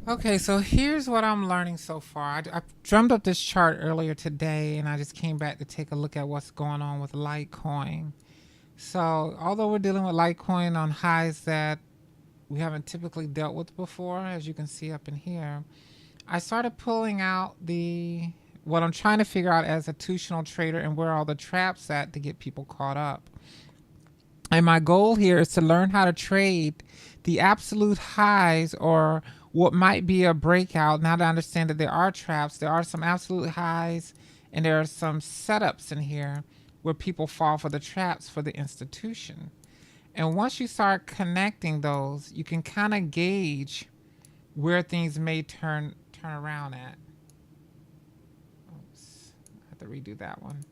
Okay, so here's what I'm learning so far. I drummed up this chart earlier today, and I just came back to take a look at what's going on with Litecoin. So, although we're dealing with Litecoin on highs that we haven't typically dealt with before, as you can see up in here, I started pulling out the what I'm trying to figure out as a institutional trader and where all the traps at to get people caught up. And my goal here is to learn how to trade the absolute highs or what might be a breakout. Now that I understand that there are traps, there are some absolute highs, and there are some setups in here where people fall for the traps for the institution. And once you start connecting those, you can kind of gauge where things may turn around at. Oops, I have to redo that one.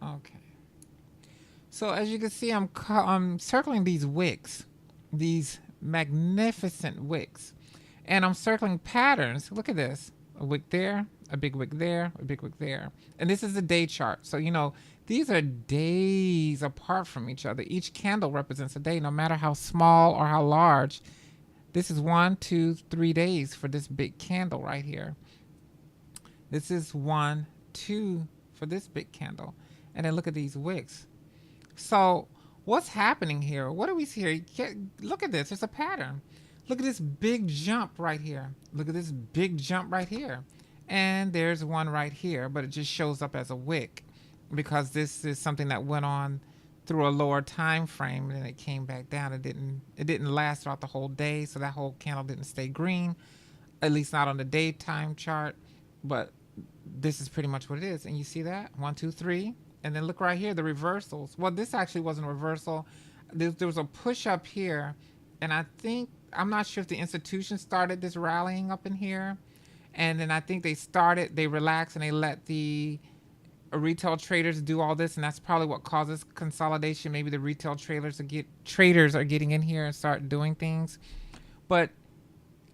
Okay. So as you can see, I'm circling these wicks, these magnificent wicks, and I'm circling patterns. Look at this: a wick there, a big wick there, a big wick there, and this is the day chart. So these are days apart from each other. Each candle represents a day, no matter how small or how large. This is 1, 2, 3 days for this big candle right here. This is 1, 2 for this big candle, and then look at these wicks. So what's happening here? What do we see here? Look at this. There's a pattern. Look at this big jump right here. Look at this big jump right here. And there's one right here, but it just shows up as a wick because this is something that went on through a lower time frame and then it came back down. It didn't last throughout the whole day, so that whole candle didn't stay green, at least not on the daytime chart. But this is pretty much what it is. And you see that? 1, 2, 3. And then look right here, the reversals. Well, this actually wasn't a reversal. There was a push up here. And I'm not sure if the institution started this rallying up in here. And then I think they relaxed and they let the retail traders do all this. And that's probably what causes consolidation. Maybe the retail traders are getting in here and start doing things. But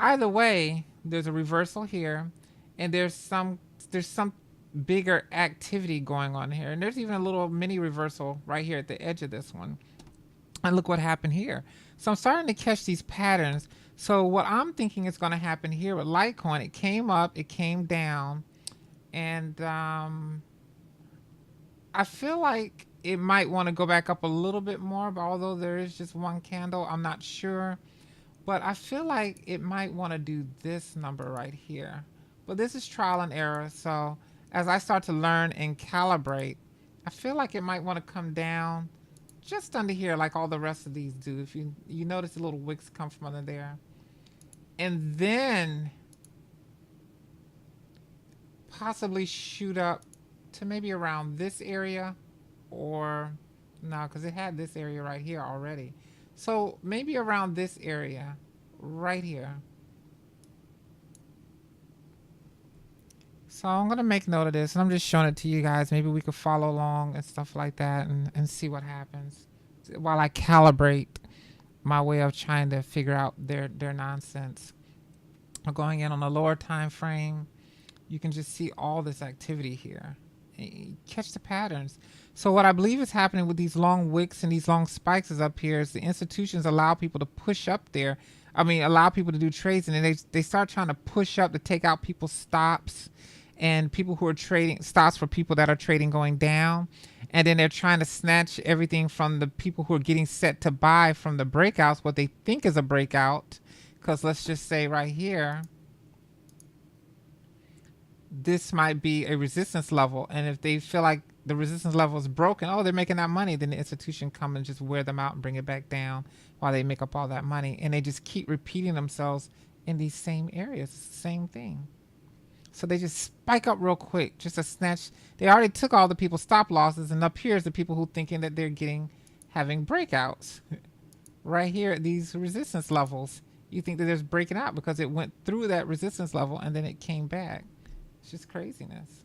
either way, there's a reversal here. And there's some bigger activity going on here. And there's even a little mini reversal right here at the edge of this one. And look what happened here. So I'm starting to catch these patterns. So what I'm thinking is going to happen here with Litecoin, it came up, it came down, and I feel like it might want to go back up a little bit more, but although there is just one candle, I'm not sure. But I feel like it might want to do this number right here. But this is trial and error, so as I start to learn and calibrate, I feel like it might want to come down just under here like all the rest of these do. If you notice the little wicks come from under there. And then possibly shoot up to maybe around this area, or no, because it had this area right here already. So maybe around this area right here. So I'm going to make note of this, and I'm just showing it to you guys. Maybe we could follow along and stuff like that and see what happens while I calibrate my way of trying to figure out their nonsense. Going in on a lower time frame, you can just see all this activity here. Catch the patterns. So what I believe is happening with these long wicks and these long spikes is up here is the institutions allow people to push up there. I mean, allow people to do trades, and then they start trying to push up to take out people's stops and people who are trading stops for people that are trading going down. And then they're trying to snatch everything from the people who are getting set to buy from the breakouts, what they think is a breakout. Because let's just say right here, this might be a resistance level. And if they feel like the resistance level is broken, oh, they're making that money, then the institution come and just wear them out and bring it back down while they make up all that money. And they just keep repeating themselves in these same areas. It's the same thing. So they just spike up real quick, just a snatch. They already took all the people's stop losses, and up here is the people who thinking that they're having breakouts. Right here at these resistance levels, you think that there's breaking out because it went through that resistance level and then it came back. It's just craziness.